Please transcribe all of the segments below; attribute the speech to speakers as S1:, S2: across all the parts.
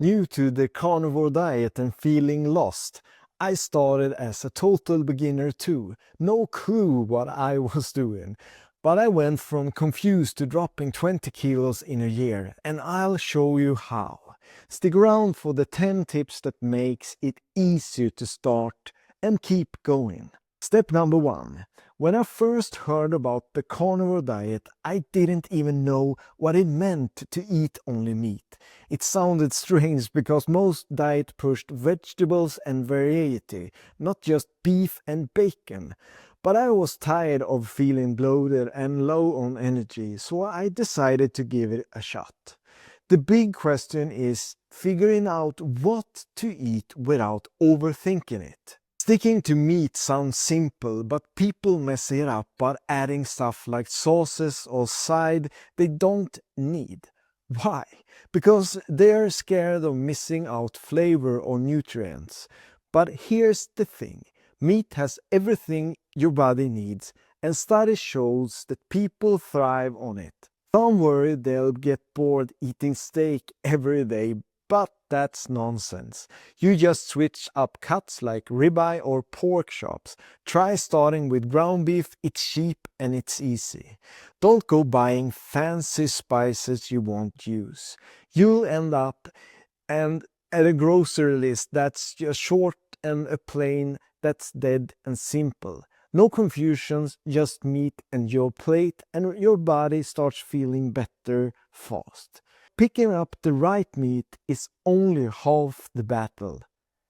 S1: New to the carnivore diet and feeling lost. I started as a total beginner too, no clue what I was doing. But I went from confused to dropping 20 kilos in a year, and I'll show you how. Stick around for the 10 tips that makes it easier to start and keep going. Step number 1. When I first heard about the carnivore diet, I didn't even know what it meant to eat only meat. It sounded strange because most diet pushed vegetables and variety, not just beef and bacon. But I was tired of feeling bloated and low on energy, so I decided to give it a shot. The big question is figuring out what to eat without overthinking it. Sticking to meat sounds simple, but people mess it up by adding stuff like sauces or side they don't need. Why? Because they're scared of missing out flavor or nutrients. But here's the thing. Meat has everything your body needs, and studies shows that people thrive on it. Some worry they'll get bored eating steak every day, but that's nonsense. You just switch up cuts like ribeye or pork chops. Try starting with ground beef, it's cheap and it's easy. Don't go buying fancy spices you won't use. You'll end up at a grocery list that's just short and a plain that's dead and simple. No confusions, just meat and your plate, and your body starts feeling better fast. Picking up the right meat is only half the battle.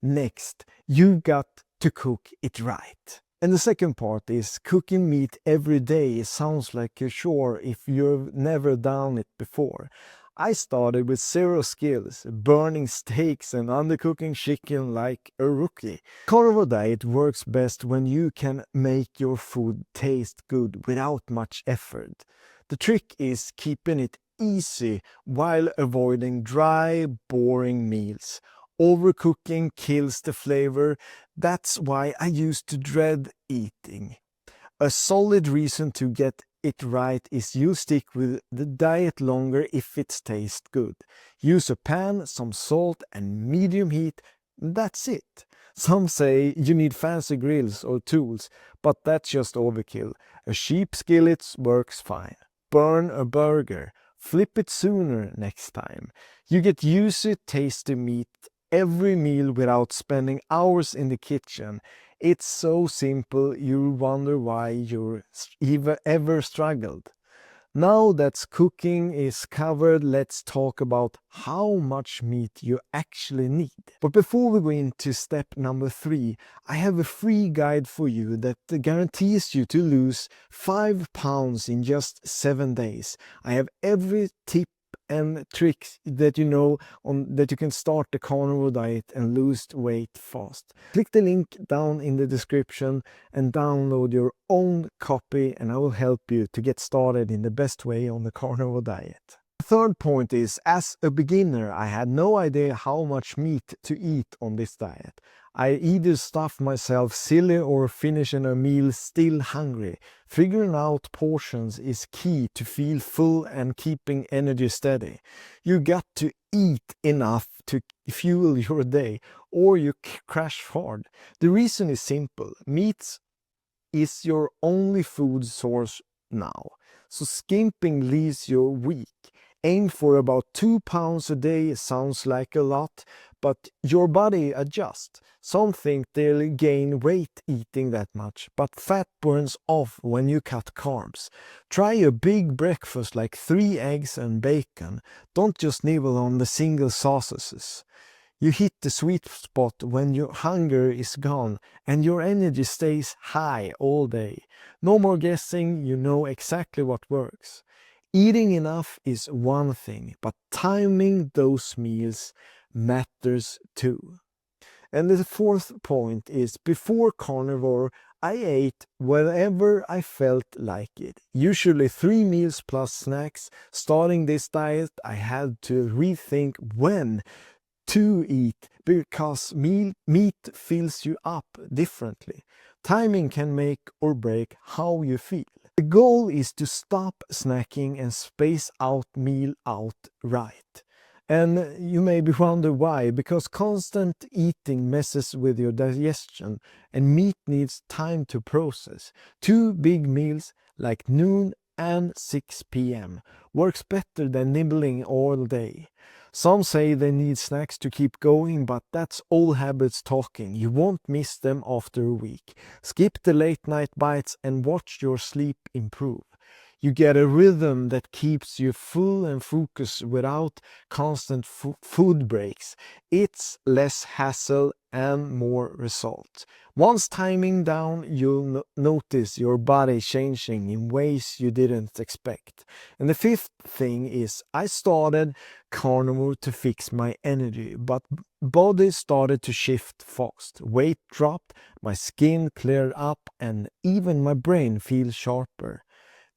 S1: Next, you got to cook it right. And the second part is cooking meat every day sounds like a chore if you've never done it before. I started with zero skills, burning steaks and undercooking chicken like a rookie. Carnivore diet works best when you can make your food taste good without much effort. The trick is keeping it easy while avoiding dry, boring meals. Overcooking kills the flavor. That's why I used to dread eating. A solid reason to get it right is you stick with the diet longer if it tastes good. Use a pan, some salt and medium heat. That's it. Some say you need fancy grills or tools, but that's just overkill. A cheap skillet works fine. Burn a burger. Flip it sooner next time. You get used to tasty meat every meal without spending hours in the kitchen. It's so simple you wonder why you ever struggled. Now that cooking is covered, let's talk about how much meat you actually need. But before we go into step number 3, I have a free guide for you that guarantees you to lose 5 pounds in just 7 days. I have every tip and tricks that that you can start the carnivore diet and lose weight fast. Click the link down in the description and download your own copy, and I will help you to get started in the best way on the carnivore diet. The third point is, as a beginner, I had no idea how much meat to eat on this diet. I either stuffed myself silly or finishing a meal still hungry. Figuring out portions is key to feel full and keeping energy steady. You got to eat enough to fuel your day, or you crash hard. The reason is simple. Meat is your only food source now, so skimping leaves you weak. Aim for about 2 pounds a day. Sounds like a lot, but your body adjusts. Some think they'll gain weight eating that much, but fat burns off when you cut carbs. Try a big breakfast like 3 eggs and bacon. Don't just nibble on the single sausages. You hit the sweet spot when your hunger is gone and your energy stays high all day. No more guessing, you know exactly what works. Eating enough is one thing, but timing those meals matters too. And the fourth point is, before carnivore, I ate whenever I felt like it. Usually 3 meals plus snacks. Starting this diet, I had to rethink when to eat because meat fills you up differently. Timing can make or break how you feel. The goal is to stop snacking and space out meal out right. And you maybe wonder why, because constant eating messes with your digestion and meat needs time to process. 2 big meals like noon and 6 p.m. works better than nibbling all day. Some say they need snacks to keep going, but that's old habits talking. You won't miss them after a week. Skip the late night bites and watch your sleep improve. You get a rhythm that keeps you full and focused without constant food breaks. It's less hassle and more results. Once timing down, you'll notice your body changing in ways you didn't expect. And the fifth thing is I started Carnivore to fix my energy, but body started to shift fast. Weight dropped, my skin cleared up, and even my brain feels sharper.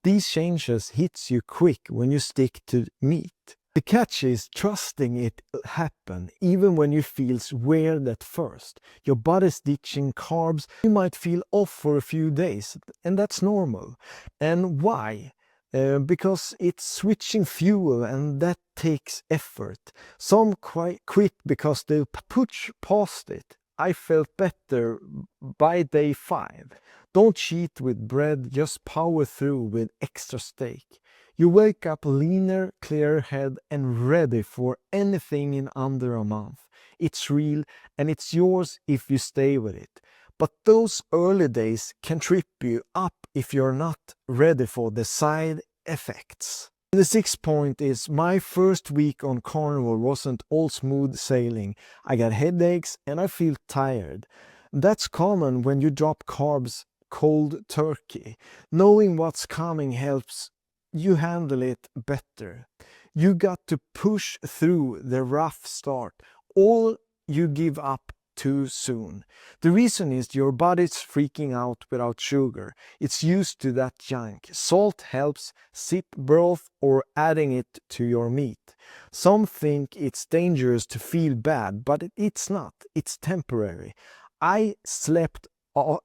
S1: These changes hits you quick when you stick to meat. The catch is trusting it happen even when you feel weird at first. Your body's ditching carbs, you might feel off for a few days, and that's normal. And why? Because it's switching fuel and that takes effort. Some quit because they push past it. I felt better by day 5. Don't cheat with bread, just power through with extra steak. You wake up leaner, clearer head and ready for anything in under a month. It's real and it's yours if you stay with it. But those early days can trip you up if you're not ready for the side effects. The 6th point is my first week on Carnivore wasn't all smooth sailing. I got headaches and I feel tired. That's common when you drop carbs cold turkey. Knowing what's coming helps you handle it better. You got to push through the rough start, or you give up too soon. The reason is your body's freaking out without sugar. It's used to that junk. Salt helps, sip broth or adding it to your meat. Some think it's dangerous to feel bad, but it's not. It's temporary. I slept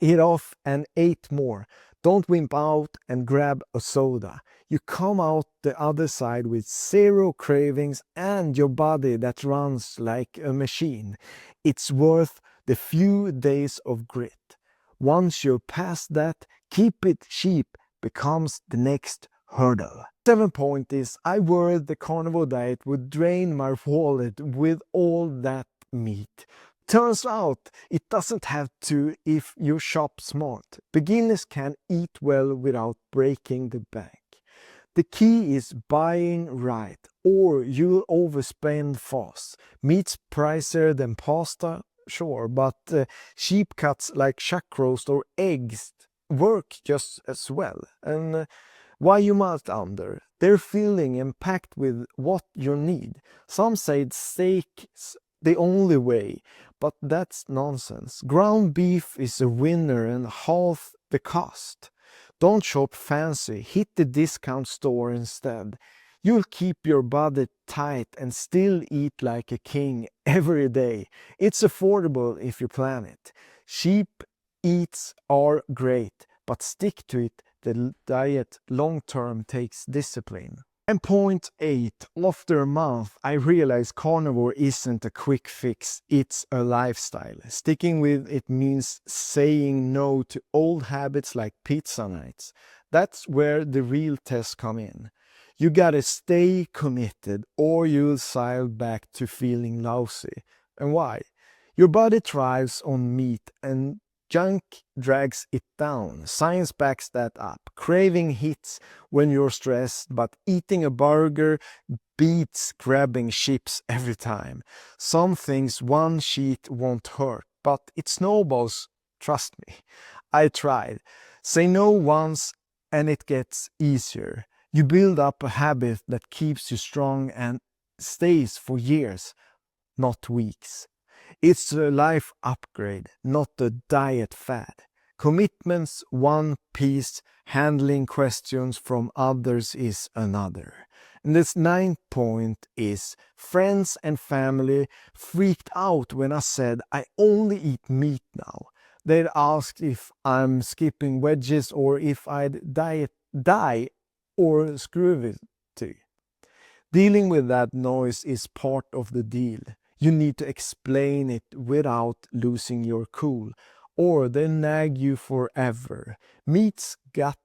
S1: it off and ate more. Don't wimp out and grab a soda. You come out the other side with 0 cravings and your body that runs like a machine. It's worth the few days of grit. Once you're past that, keep it cheap becomes the next hurdle. 7th point is I worried the carnivore diet would drain my wallet with all that meat. Turns out it doesn't have to if you shop smart. Beginners can eat well without breaking the bank. The key is buying right or you'll overspend fast. Meat's pricier than pasta, sure, but cheap cuts like shuck roast or eggs work just as well. And why you melt under? They're filling and packed with what you need. Some say steak's the only way, but that's nonsense. Ground beef is a winner and half the cost. Don't shop fancy, hit the discount store instead. You'll keep your budget tight and still eat like a king every day. It's affordable if you plan it. Cheap eats are great, but stick to it. The diet long term takes discipline. And point 8, after a month, I realized carnivore isn't a quick fix, it's a lifestyle. Sticking with it means saying no to old habits like pizza nights. That's where the real tests come in. You gotta stay committed or you'll sail back to feeling lousy. And why? Your body thrives on meat and junk drags it down. Science backs that up. Craving hits when you're stressed, but eating a burger beats grabbing chips every time. Some things one sheet won't hurt, but it snowballs, trust me. I tried. Say no once and it gets easier. You build up a habit that keeps you strong and stays for years, not weeks. It's a life upgrade, not a diet fad. Commitment's one piece, handling questions from others is another. And this 9th point is friends and family freaked out when I said I only eat meat now. They'd asked if I'm skipping veggies or if I'd die or screw it to. Dealing with that noise is part of the deal. You need to explain it without losing your cool, or they nag you forever. Meat's got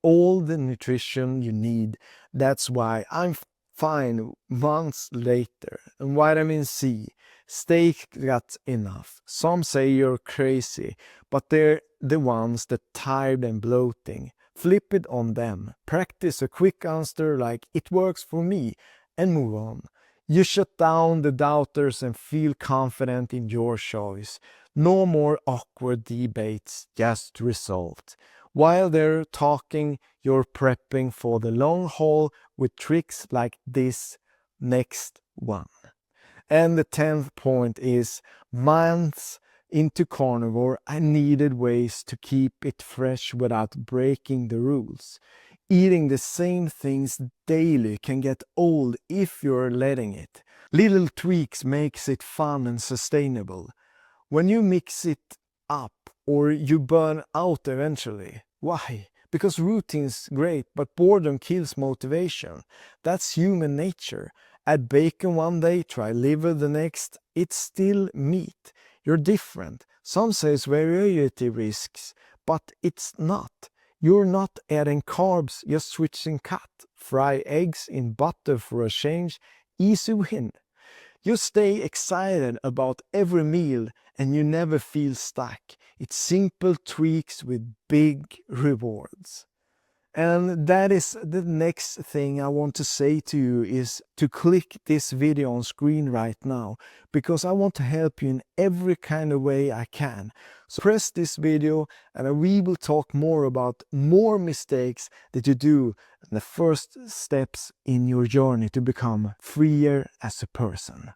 S1: all the nutrition you need. That's why I'm fine months later. And vitamin C, steak got enough. Some say you're crazy, but they're the ones that tired and bloating. Flip it on them. Practice a quick answer like it works for me and move on. You shut down the doubters and feel confident in your choice. No more awkward debates, just resolved. While they're talking, you're prepping for the long haul with tricks like this next one. And the 10th point is, months into carnivore, I needed ways to keep it fresh without breaking the rules. Eating the same things daily can get old if you're letting it. Little tweaks makes it fun and sustainable. When you mix it up or you burn out eventually. Why? Because routine's great, but boredom kills motivation. That's human nature. Add bacon one day, try liver the next. It's still meat. You're different. Some say it's variety risks, but it's not. You're not adding carbs, just switching cut. Fry eggs in butter for a change. Easy win. You stay excited about every meal and you never feel stuck. It's simple tweaks with big rewards. And that is the next thing I want to say to you is to click this video on screen right now, because I want to help you in every kind of way I can. So press this video and we will talk more about more mistakes that you do and the first steps in your journey to become freer as a person.